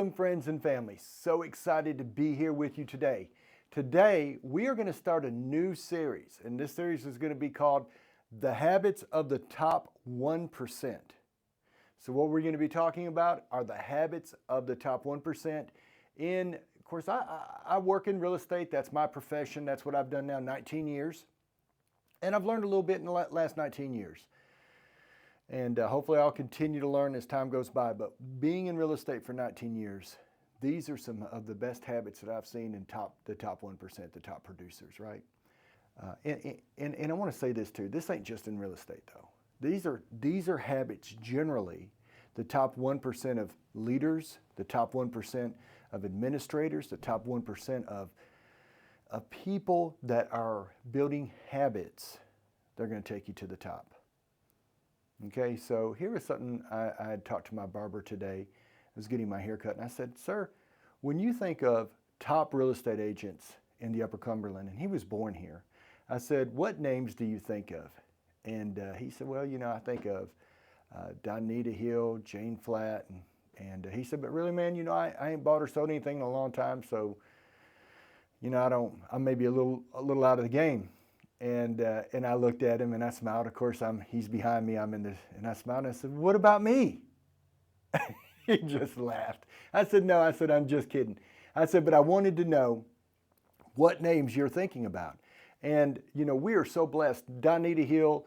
Welcome, friends and family. So excited to be here with you today. Today, we are going to start a new series, and this series is going to be called The Habits of the Top 1%. So what we're going to be talking about are the habits of the top 1%. Of course, I work in real estate. That's my profession. That's what I've done now 19 years. And I've learned a little bit in the last 19 years. And hopefully I'll continue to learn as time goes by. But being in real estate for 19 years, these are some of the best habits that I've seen in the top 1%, the top producers, right? And I want to say this too. This ain't just in real estate though. These are habits generally, the top 1% of leaders, the top 1% of administrators, the top 1% of people that are building habits. They're going to take you to the top. Okay, so here is something I had talked to my barber today. I was getting my hair cut, and I said, "Sir, when you think of top real estate agents in the Upper Cumberland," and he was born here, I said, "What names do you think of?" And he said, "Well, I think of Donita Hill, Jane Flatt," and he said, "But really, man, I ain't bought or sold anything in a long time, so I'm maybe a little out of the game." And I looked at him and I smiled. Of course, he's behind me. And I smiled and I said, "What about me?" He just laughed. I said, "No," I said, "I'm just kidding." I said, "But I wanted to know what names you're thinking about." And, we are so blessed. Donita Hill,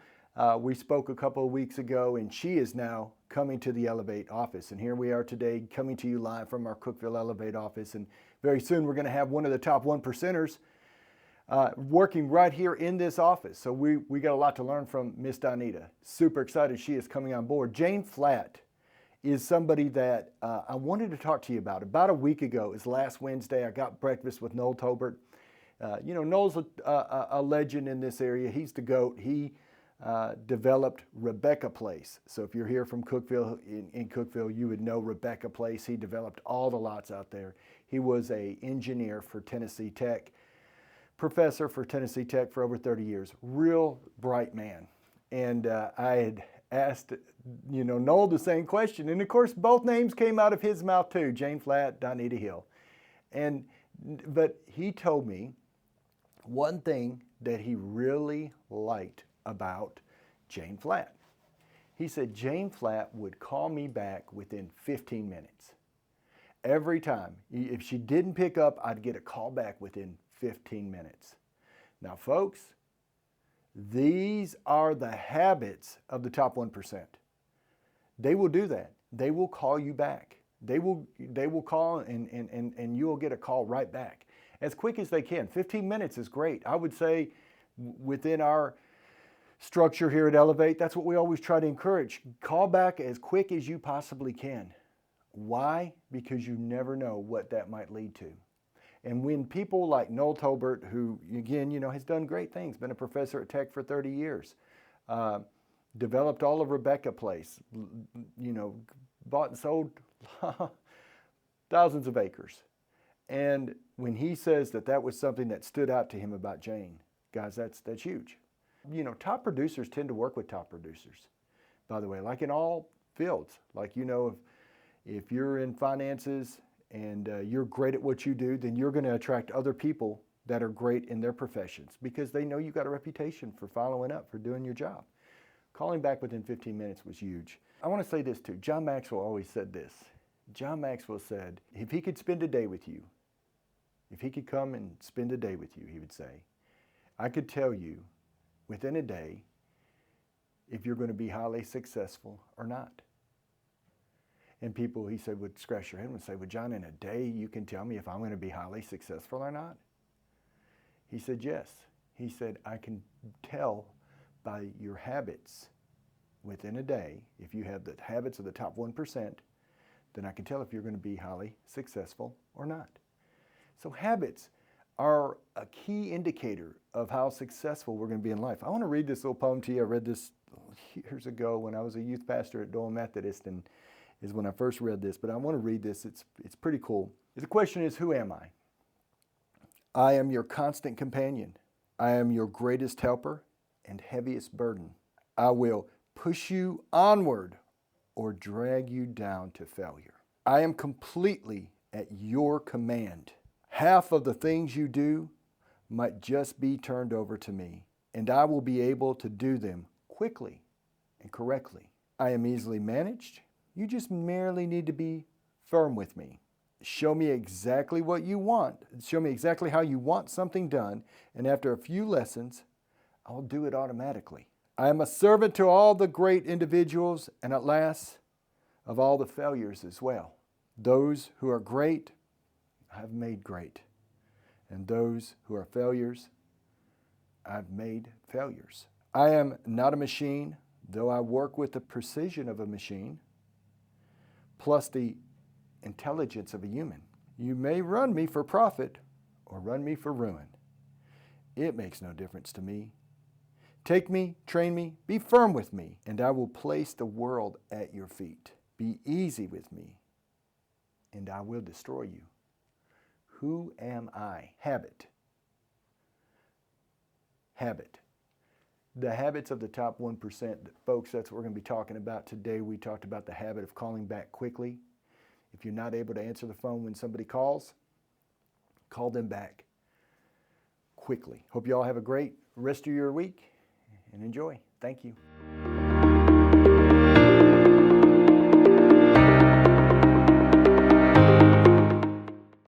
we spoke a couple of weeks ago, and she is now coming to the Elevate office. And here we are today coming to you live from our Cookeville Elevate office. And very soon we're going to have one of the top 1%ers working right here in this office. So we got a lot to learn from Miss Donita. Super excited she is coming on board. Jane Flatt is somebody that I wanted to talk to you about. About a week ago, it was last Wednesday, I got breakfast with Noel Tolbert. Noel's a legend in this area. He's the GOAT. He developed Rebecca Place. So if you're here from Cookeville, in Cookeville, you would know Rebecca Place. He developed all the lots out there. He was an engineer for Tennessee Tech. Professor for Tennessee Tech for over 30 years. Real bright man. And I had asked, Noel the same question. And of course, both names came out of his mouth too, Jane Flatt, Donita Hill. But he told me one thing that he really liked about Jane Flatt. He said Jane Flatt would call me back within 15 minutes. Every time. If she didn't pick up, I'd get a call back within 15 minutes. Now, folks, these are the habits of the top 1%. They will do that. They will call you back. They will call and you will get a call right back as quick as they can. 15 minutes is great. I would say within our structure here at Elevate, that's what we always try to encourage. Call back as quick as you possibly can. Why? Because you never know what that might lead to. And when people like Noel Tolbert, who again, has done great things, been a professor at Tech for 30 years, developed all of Rebecca Place, bought and sold thousands of acres. And when he says that was something that stood out to him about Jane, guys, that's huge. Top producers tend to work with top producers, by the way, like in all fields. Like, if you're in finances and you're great at what you do, then you're going to attract other people that are great in their professions because they know you got a reputation for following up, for doing your job. Calling back within 15 minutes was huge. I want to say this too. John Maxwell always said this. John Maxwell said, if he could spend a day with you, if he could come and spend a day with you, he would say, I could tell you within a day if you're going to be highly successful or not. And people, he said, would scratch their head and say, "Well, John, in a day you can tell me if I'm going to be highly successful or not?" He said, "Yes." He said, "I can tell by your habits within a day, if you have the habits of the top 1%, then I can tell if you're going to be highly successful or not." So habits are a key indicator of how successful we're going to be in life. I want to read this little poem to you. I read this years ago when I was a youth pastor at Doyle Methodist, and is when I first read this, but I want to read this. It's pretty cool. The question is, who am I? I am your constant companion. I am your greatest helper and heaviest burden. I will push you onward or drag you down to failure. I am completely at your command. Half of the things you do might just be turned over to me, and I will be able to do them quickly and correctly. I am easily managed. You just merely need to be firm with me. Show me exactly what you want. Show me exactly how you want something done, and after a few lessons, I'll do it automatically. I am a servant to all the great individuals, and at last, of all the failures as well. Those who are great, I've made great. And those who are failures, I've made failures. I am not a machine, though I work with the precision of a machine, plus the intelligence of a human. You may run me for profit or run me for ruin. It makes no difference to me. Take me, train me, be firm with me, and I will place the world at your feet. Be easy with me, and I will destroy you. Who am I? Habit. Habit. The habits of the top 1%, folks, that's what we're going to be talking about today. We talked about the habit of calling back quickly. If you're not able to answer the phone when somebody calls, call them back quickly. Hope you all have a great rest of your week and enjoy. Thank you.